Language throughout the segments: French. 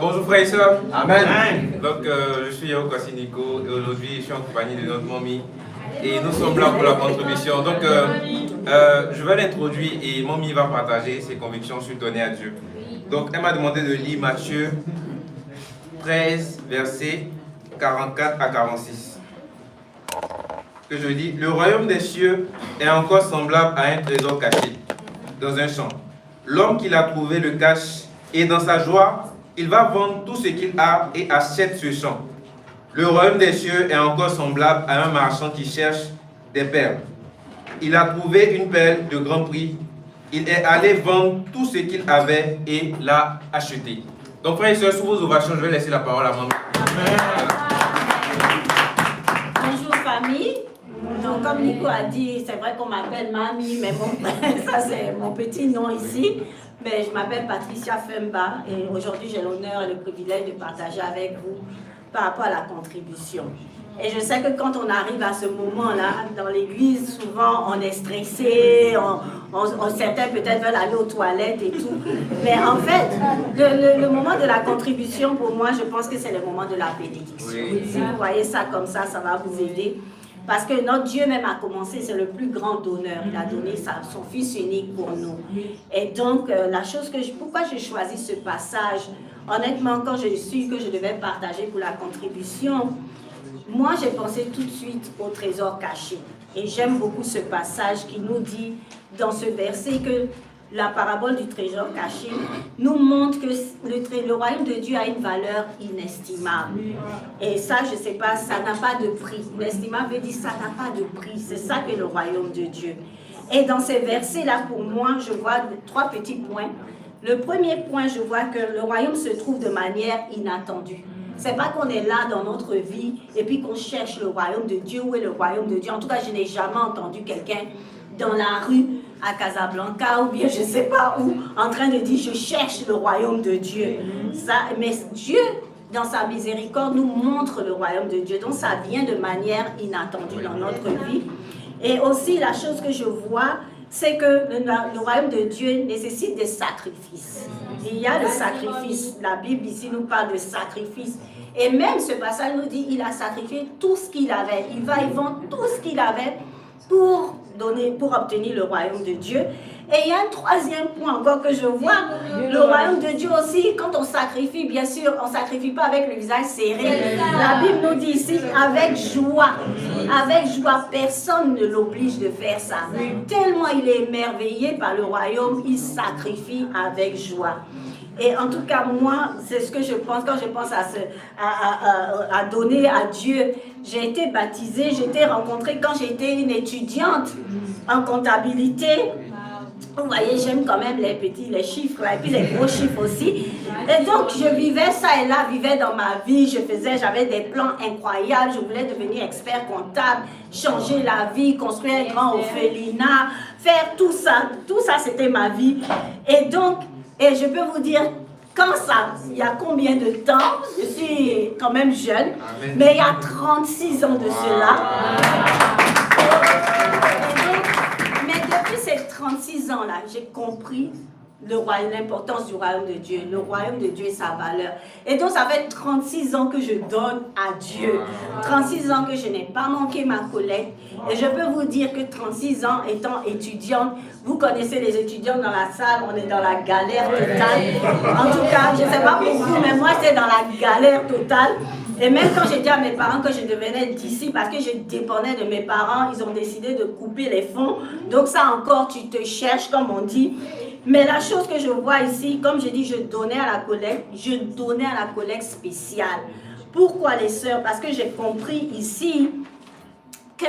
Bonjour frères et sœurs. Amen. Donc je suis Yao Nico et aujourd'hui je suis en compagnie de notre mamie et nous sommes là pour la contribution. Donc je vais l'introduire et mamie va partager ses convictions sur donner à Dieu. Donc elle m'a demandé de lire Matthieu 13 versets 44 à 46. Que je dis, le royaume des cieux est encore semblable à un trésor caché dans un champ. L'homme qui l'a trouvé le cache et dans sa joie, il va vendre tout ce qu'il a et achète ce champ. Le royaume des cieux est encore semblable à un marchand qui cherche des perles. Il a trouvé une perle de grand prix. Il est allé vendre tout ce qu'il avait et l'a acheté. Donc frères et sœurs, sous vos ovations, je vais laisser la parole à maman. Bonjour famille. Donc comme Nico a dit, c'est vrai qu'on m'appelle mamie, mais ça c'est mon petit nom ici. Mais je m'appelle Patricia Femba et aujourd'hui j'ai l'honneur et le privilège de partager avec vous par rapport à la contribution. Et je sais que quand on arrive à ce moment-là, dans l'église, souvent on est stressé, certains peut-être veulent aller aux toilettes et tout. Mais en fait, le moment de la contribution, pour moi, je pense que c'est le moment de la bénédiction. Oui. Si vous voyez ça comme ça va vous aider. Parce que notre Dieu même a commencé, c'est le plus grand donneur. Il a donné son Fils unique pour nous. Et donc, la chose pourquoi j'ai choisi ce passage, honnêtement, quand j'ai su que je devais partager pour la contribution, moi, j'ai pensé tout de suite au trésor caché. Et j'aime beaucoup ce passage qui nous dit, dans ce verset, que la parabole du trésor caché nous montre que le royaume de Dieu a une valeur inestimable. Et ça, je ne sais pas, ça n'a pas de prix. Inestimable veut dire ça n'a pas de prix. C'est ça que le royaume de Dieu. Et dans ces versets-là, pour moi, je vois trois petits points. Le premier point, je vois que le royaume se trouve de manière inattendue. C'est pas qu'on est là dans notre vie et puis qu'on cherche le royaume de Dieu. Où est le royaume de Dieu? En tout cas, je n'ai jamais entendu quelqu'un dans la rue à Casablanca ou bien je ne sais pas où, en train de dire je cherche le royaume de Dieu. Mais Dieu, dans sa miséricorde, nous montre le royaume de Dieu. Donc ça vient de manière inattendue dans notre vie. Et aussi la chose que je vois, c'est que le royaume de Dieu nécessite des sacrifices. Il y a le sacrifice. La Bible ici nous parle de sacrifice. Et même ce passage nous dit il a sacrifié tout ce qu'il avait. Il va y vendre tout ce qu'il avait pour obtenir le royaume de Dieu. Et il y a un troisième point encore que je vois, le royaume de Dieu aussi, quand on sacrifie, bien sûr, on ne sacrifie pas avec le visage serré. La Bible nous dit ici, avec joie. Avec joie, personne ne l'oblige de faire ça. Tellement il est émerveillé par le royaume, il sacrifie avec joie. Et en tout cas, moi, c'est ce que je pense quand je pense à donner à Dieu. J'ai été baptisée, j'ai été rencontrée quand j'étais une étudiante en comptabilité. Vous voyez, j'aime quand même les chiffres, et puis les gros chiffres aussi. Et donc, je vivais ça et là, vivais dans ma vie. J'avais des plans incroyables. Je voulais devenir expert comptable, changer la vie, construire un grand orphelinat, faire tout ça. Tout ça, c'était ma vie. Et donc, je peux vous dire, il y a combien de temps, je suis quand même jeune, mais il y a 36 ans de cela. Mais depuis ces 36 ans-là, j'ai compris l'importance du royaume de Dieu, le royaume de Dieu et sa valeur. Et donc, ça fait 36 ans que je donne à Dieu. 36 ans que je n'ai pas manqué ma collecte. Et je peux vous dire que 36 ans étant étudiante, vous connaissez les étudiants dans la salle, on est dans la galère totale. En tout cas, je ne sais pas pour vous, mais moi, c'est dans la galère totale. Et même quand j'ai dit à mes parents que je devenais d'ici, parce que je dépendais de mes parents, ils ont décidé de couper les fonds. Donc ça encore, tu te cherches, comme on dit. Mais la chose que je vois ici, comme je dis, je donnais à la collecte spéciale. Pourquoi les sœurs? Parce que j'ai compris ici que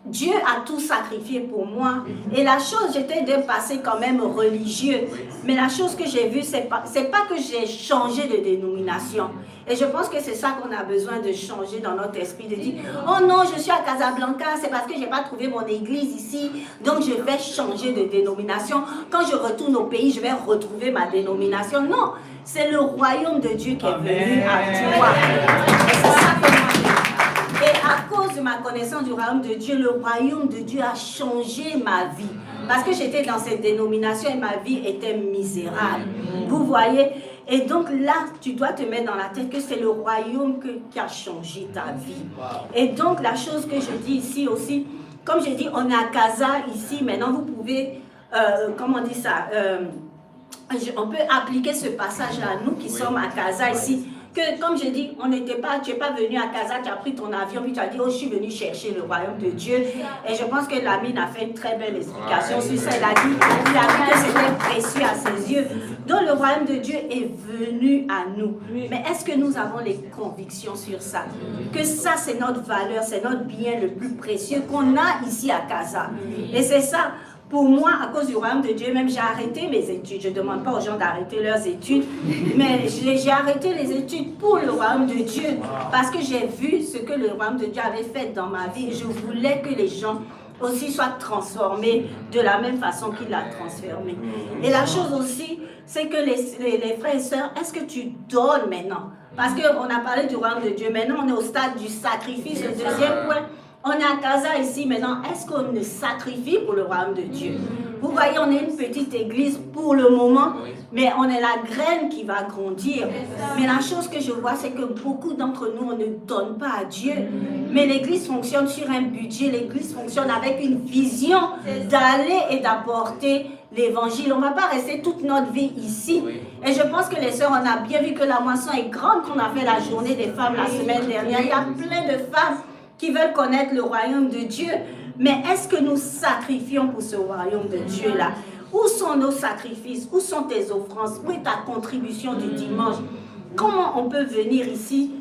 Dieu a tout sacrifié pour moi. Et la chose, j'étais d'un passé quand même religieux. Mais la chose que j'ai vue, c'est pas que j'ai changé de dénomination. Et je pense que c'est ça qu'on a besoin de changer dans notre esprit, de dire « Oh non, je suis à Casablanca, c'est parce que je n'ai pas trouvé mon église ici, donc je vais changer de dénomination. Quand je retourne au pays, je vais retrouver ma dénomination. » Non, c'est le royaume de Dieu qui est venu à toi. Et c'est ça que moi je dis. Et à cause de ma connaissance du royaume de Dieu, le royaume de Dieu a changé ma vie. Parce que j'étais dans cette dénomination et ma vie était misérable. Vous voyez? Et donc là, tu dois te mettre dans la tête que c'est le royaume qui a changé ta vie. Et donc la chose que je dis ici aussi, comme je dis, on est à Casa ici, maintenant vous pouvez, comment on dit ça, on peut appliquer ce passage à nous qui sommes à Casa ici. Que, comme je dis, tu n'es pas venu à Casa, tu as pris ton avion, puis tu as dit, oh, je suis venu chercher le royaume de Dieu. Et je pense que Lamine a fait une très belle explication sur ça. Il a dit que c'était précieux à ses yeux. Donc le royaume de Dieu est venu à nous. Mais est-ce que nous avons les convictions sur ça? Que ça, c'est notre valeur, c'est notre bien le plus précieux qu'on a ici à Casa. Et c'est ça. Pour moi, à cause du royaume de Dieu, même j'ai arrêté mes études. Je ne demande pas aux gens d'arrêter leurs études, mais j'ai arrêté les études pour le royaume de Dieu parce que j'ai vu ce que le royaume de Dieu avait fait dans ma vie. Je voulais que les gens aussi soient transformés de la même façon qu'il l'a transformé. Et la chose aussi, c'est que les frères et sœurs, est-ce que tu donnes maintenant? Parce qu'on a parlé du royaume de Dieu, maintenant on est au stade du sacrifice. Le deuxième point, on est à Casa ici maintenant, est-ce qu'on ne sacrifie pour le royaume de Dieu? Vous voyez, on est une petite église pour le moment, mais on est la graine qui va grandir. Mais la chose que je vois, c'est que beaucoup d'entre nous, on ne donne pas à Dieu. Mais l'église fonctionne sur un budget, l'église fonctionne avec une vision d'aller et d'apporter l'évangile. On ne va pas rester toute notre vie ici. Et je pense que les sœurs, on a bien vu que la moisson est grande, qu'on a fait la journée des femmes la semaine dernière. Il y a plein de femmes qui veulent connaître le royaume de Dieu. Mais est-ce que nous sacrifions pour ce royaume de Dieu-là? Où sont nos sacrifices? Où sont tes offrandes? Où est ta contribution du dimanche? Comment on peut venir ici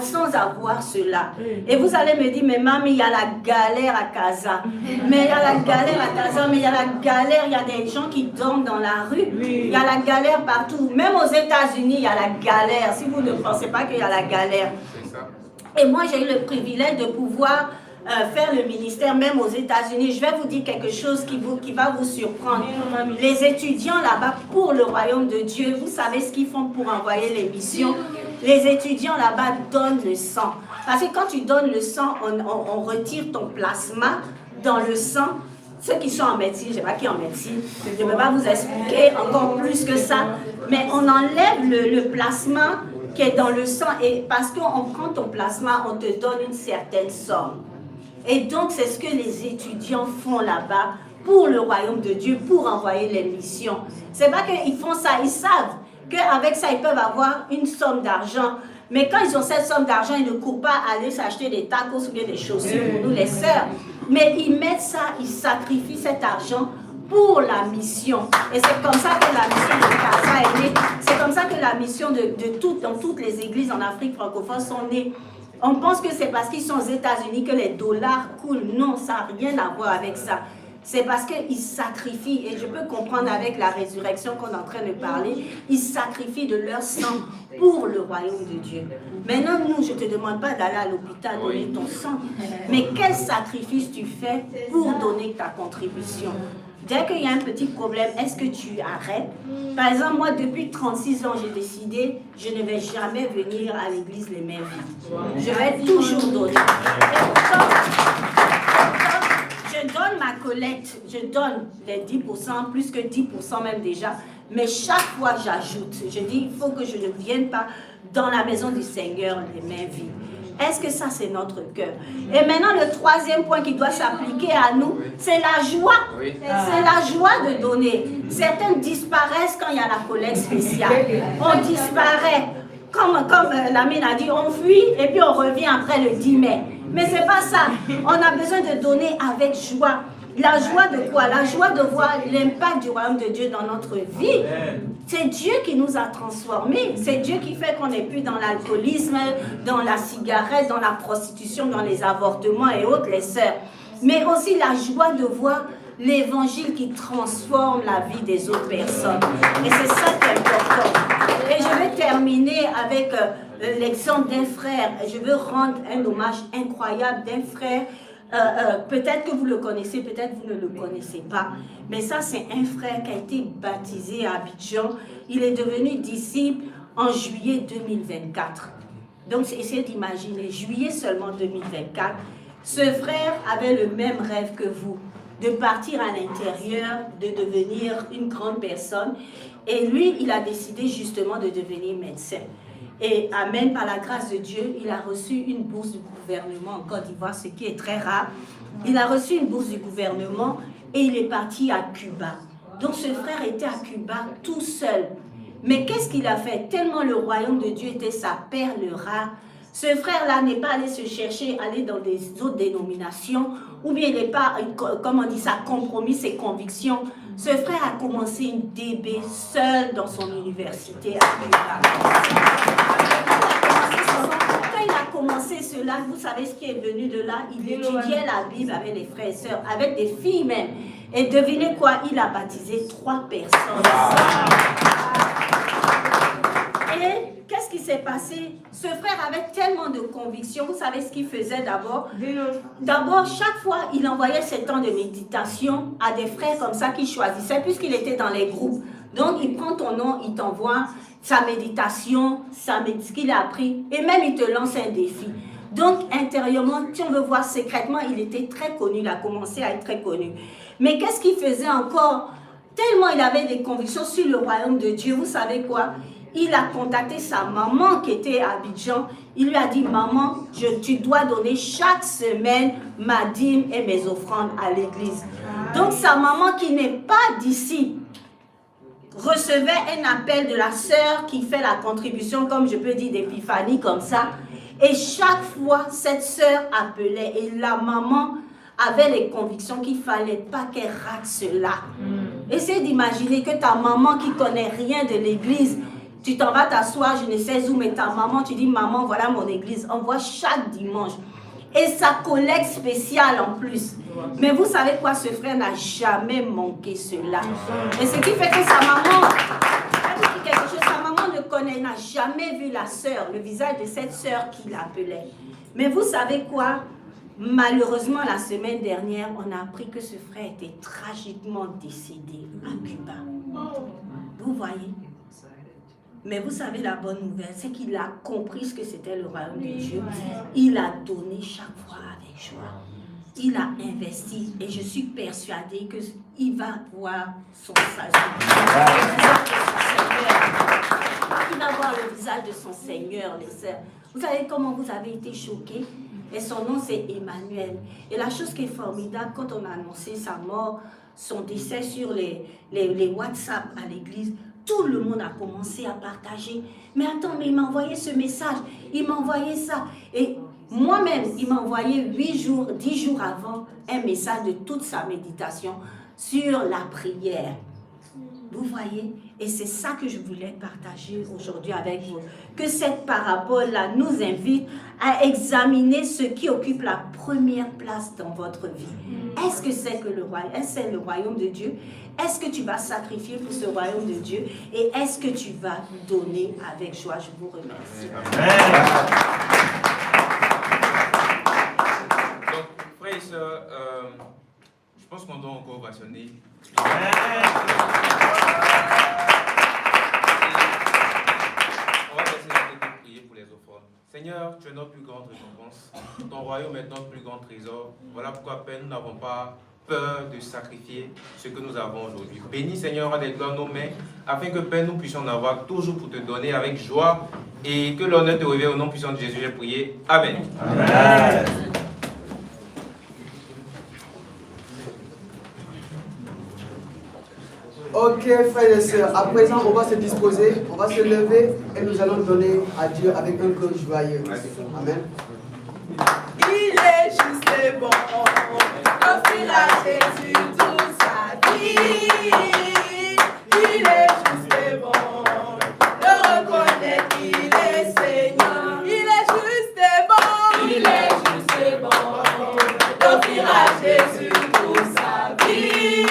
sans avoir cela? Et vous allez me dire, mais maman, il y a la galère à Casa. Mais il y a la galère à Casa, mais il y a la galère, il y a des gens qui dorment dans la rue. Il y a la galère partout. Même aux États-Unis, il y a la galère. Si vous ne pensez pas qu'il y a la galère. Et moi, j'ai eu le privilège de pouvoir faire le ministère même aux États-Unis. Je vais vous dire quelque chose qui va vous surprendre. Les étudiants là-bas pour le royaume de Dieu, vous savez ce qu'ils font pour envoyer les missions? Les étudiants là-bas donnent le sang. Parce que quand tu donnes le sang, on retire ton plasma dans le sang. Ceux qui sont en médecine, je ne sais pas qui est en médecine, je ne peux pas vous expliquer encore plus que ça, mais on enlève le plasma qui est dans le sang, et parce qu'on prend ton plasma, on te donne une certaine somme. Et donc, c'est ce que les étudiants font là-bas pour le royaume de Dieu, pour envoyer les missions. C'est pas qu'ils font ça, ils savent qu'avec ça, ils peuvent avoir une somme d'argent. Mais quand ils ont cette somme d'argent, ils ne courent pas aller s'acheter des tacos ou bien des chaussures pour nous, les sœurs. Mais ils mettent ça, ils sacrifient cet argent pour la mission. Et c'est comme ça que la mission de Casa est née. C'est comme ça que la mission dans toutes les églises en Afrique francophone sont nées. On pense que c'est parce qu'ils sont aux États-Unis que les dollars coulent. Non, ça n'a rien à voir avec ça. C'est parce qu'ils sacrifient, et je peux comprendre avec la résurrection qu'on est en train de parler, ils sacrifient de leur sang pour le royaume de Dieu. Maintenant, nous, je ne te demande pas d'aller à l'hôpital donner ton sang, mais quel sacrifice tu fais pour donner ta contribution? Dès qu'il y a un petit problème, est-ce que tu arrêtes? Par exemple, moi, depuis 36 ans, j'ai décidé, je ne vais jamais venir à l'église les mains vides. Je vais toujours donner. Et pourtant, je donne ma collecte, je donne les 10%, plus que 10% même déjà, mais chaque fois j'ajoute. Je dis, il faut que je ne vienne pas dans la maison du Seigneur les mains vides. Est-ce que ça, c'est notre cœur? Et maintenant, le troisième point qui doit s'appliquer à nous, c'est la joie. C'est la joie de donner. Certains disparaissent quand il y a la collecte spéciale. On disparaît. Comme Lamine a dit, on fuit et puis on revient après le 10 mai. Mais ce n'est pas ça. On a besoin de donner avec joie. La joie de quoi? La joie de voir l'impact du royaume de Dieu dans notre vie. C'est Dieu qui nous a transformés. C'est Dieu qui fait qu'on n'est plus dans l'alcoolisme, dans la cigarette, dans la prostitution, dans les avortements et autres, les sœurs. Mais aussi la joie de voir l'évangile qui transforme la vie des autres personnes. Et c'est ça qui est important. Et je vais terminer avec l'exemple d'un frère. Je veux rendre un hommage incroyable d'un frère. Peut-être que vous le connaissez, peut-être que vous ne le connaissez pas. Mais ça, c'est un frère qui a été baptisé à Abidjan. Il est devenu disciple en juillet 2024. Donc, essayez d'imaginer, juillet seulement 2024. Ce frère avait le même rêve que vous. de partir à l'intérieur, de devenir une grande personne. Et lui, il a décidé justement de devenir médecin. Et amen, par la grâce de Dieu, il a reçu une bourse du gouvernement en Côte d'Ivoire, ce qui est très rare. Il a reçu une bourse du gouvernement et il est parti à Cuba. Donc ce frère était à Cuba tout seul. Mais qu'est-ce qu'il a fait? Tellement le royaume de Dieu était sa perle rare, ce frère-là n'est pas allé se chercher, aller dans des autres dénominations, ou bien il n'est pas, comme on dit ça, compromis ses convictions. Ce frère a commencé une DB seul dans son université à Cuba. Quand il a commencé cela, vous savez ce qui est venu de là? Il étudiait la Bible avec les frères et sœurs, avec des filles même. Et devinez quoi? Il a baptisé 3 personnes. Et qu'est-ce qui s'est passé? Ce frère avait tellement de conviction. Vous savez ce qu'il faisait d'abord? D'abord, chaque fois, il envoyait ses temps de méditation à des frères comme ça qu'il choisissait, puisqu'il était dans les groupes. Donc, il prend ton nom, il t'envoie sa méditation, ce qu'il a appris, et même il te lance un défi. Donc, intérieurement, si on veut voir secrètement, il était très connu, il a commencé à être très connu. Mais qu'est-ce qu'il faisait encore? Tellement il avait des convictions sur le royaume de Dieu, vous savez quoi? Il a contacté sa maman qui était à Abidjan. Il lui a dit, maman, tu dois donner chaque semaine ma dîme et mes offrandes à l'église. Donc sa maman qui n'est pas d'ici recevait un appel de la sœur qui fait la contribution, comme je peux dire, d'épiphanie comme ça. Et chaque fois, cette sœur appelait et la maman avait les convictions qu'il ne fallait pas qu'elle rate cela. Essaye d'imaginer que ta maman qui ne connaît rien de l'église, tu t'en vas t'asseoir, je ne sais où, mais ta maman, tu dis, maman, voilà mon église. On voit chaque dimanche. Et sa collègue spéciale en plus. Mais vous savez quoi, ce frère n'a jamais manqué cela. Et ce qui fait que sa maman, sa maman n'a jamais vu la sœur, le visage de cette sœur qui l'appelait. Mais vous savez quoi? Malheureusement, la semaine dernière, on a appris que ce frère était tragiquement décédé à Cuba. Vous voyez? Mais vous savez, la bonne nouvelle, c'est qu'il a compris ce que c'était le royaume de Dieu. Il a donné chaque fois avec joie. Il a investi et je suis persuadée qu'il va voir son salut. Il va voir le visage de son Seigneur, les sœurs. Vous savez comment vous avez été choqués? Et son nom, c'est Emmanuel. Et la chose qui est formidable, quand on a annoncé sa mort, son décès sur les WhatsApp à l'église, tout le monde a commencé à partager. Mais attends, mais il m'a envoyé ce message, il m'a envoyé ça. Et moi-même, il m'a envoyé 10 jours avant, un message de toute sa méditation sur la prière. Vous voyez? Et c'est ça que je voulais partager aujourd'hui avec vous. Que cette parabole-là nous invite à examiner ce qui occupe la première place dans votre vie. Est-ce que c'est le royaume de Dieu? Est-ce que tu vas sacrifier pour ce royaume de Dieu? Et est-ce que tu vas donner avec joie? Je vous remercie. Amen. Donc, frères et sœurs, je pense qu'on doit encore ovationner. On va passer la tête de prier pour les offrandes. Seigneur, tu es notre plus grande récompense. Ton royaume est notre plus grand trésor. Voilà pourquoi, Père, nous n'avons pas peur de sacrifier ce que nous avons aujourd'hui. Bénis, Seigneur, à des gloires nos mains, afin que, Père, nous puissions en avoir toujours pour te donner avec joie et que l'honneur te revienne au nom puissant de Jésus. J'ai prié. Amen. Amen. Ok, frères et sœurs, à présent, on va se disposer, on va se lever et nous allons donner à Dieu avec un cœur joyeux. Amen. Il est juste et bon, offrir à Jésus toute sa vie. Il est juste et bon, de reconnaître qu'il est Seigneur. Il est juste et bon, il est juste et bon, d'offrir à Jésus toute sa vie.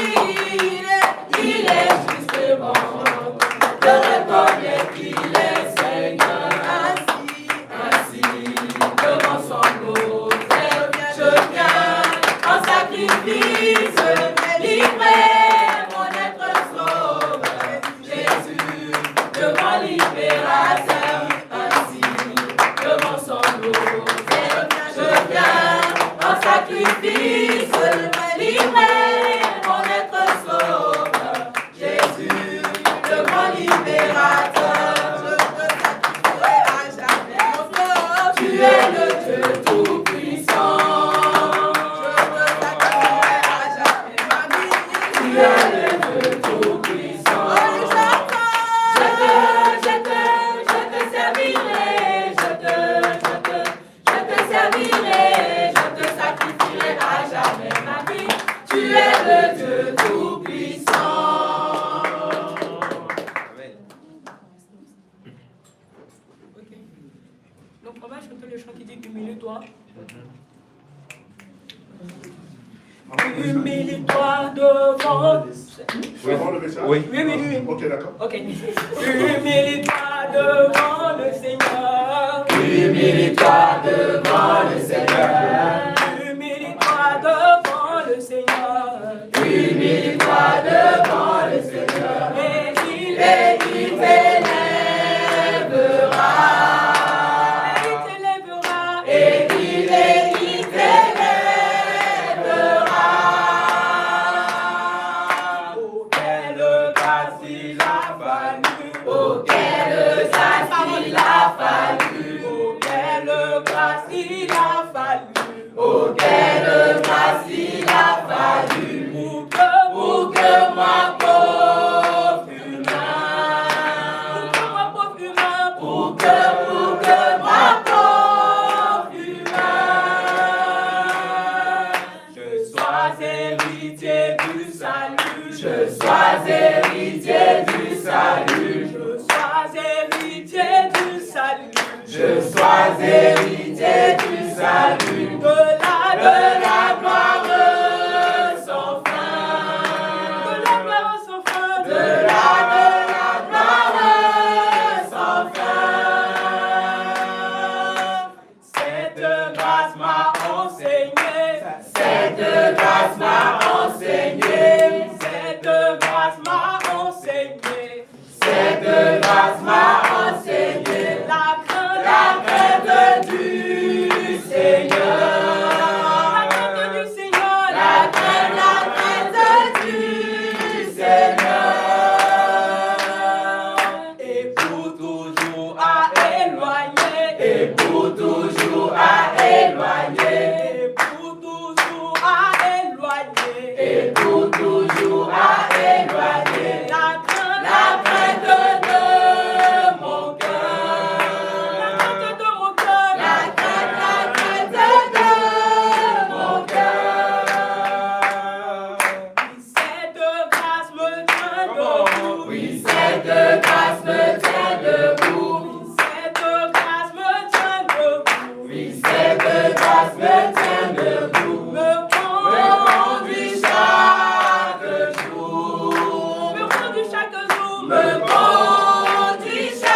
Il est juste et bon, de reconnaître qu'il est Seigneur. Ainsi, devant son autel, je viens en sacrifice, livrer mon être sauveur. Jésus, devant libérateur, ainsi, devant son autel, je viens en sacrifice, livrer On va chanter le chant qui dit humilie-toi. Humilie-toi devant. Oui. Oui. Ok, d'accord. Ok. Humilie-toi devant le Seigneur. Humilie-toi devant le Seigneur. Humilie-toi devant le Seigneur. Humilie-toi devant le Seigneur. Et il t'élèvera. Et il t'élèvera. Oh, quelle grâce il a fallu. Oh, quelle grâce il a fallu. Oh, quelle grâce il a fallu. Oh, quelle grâce il a fallu. Pour que moi, pauvre humain, pour que moi, pauvre humain, je sois héritier du salut. je sois héritier du salut. Je sois héritier du salut. Je sois héritier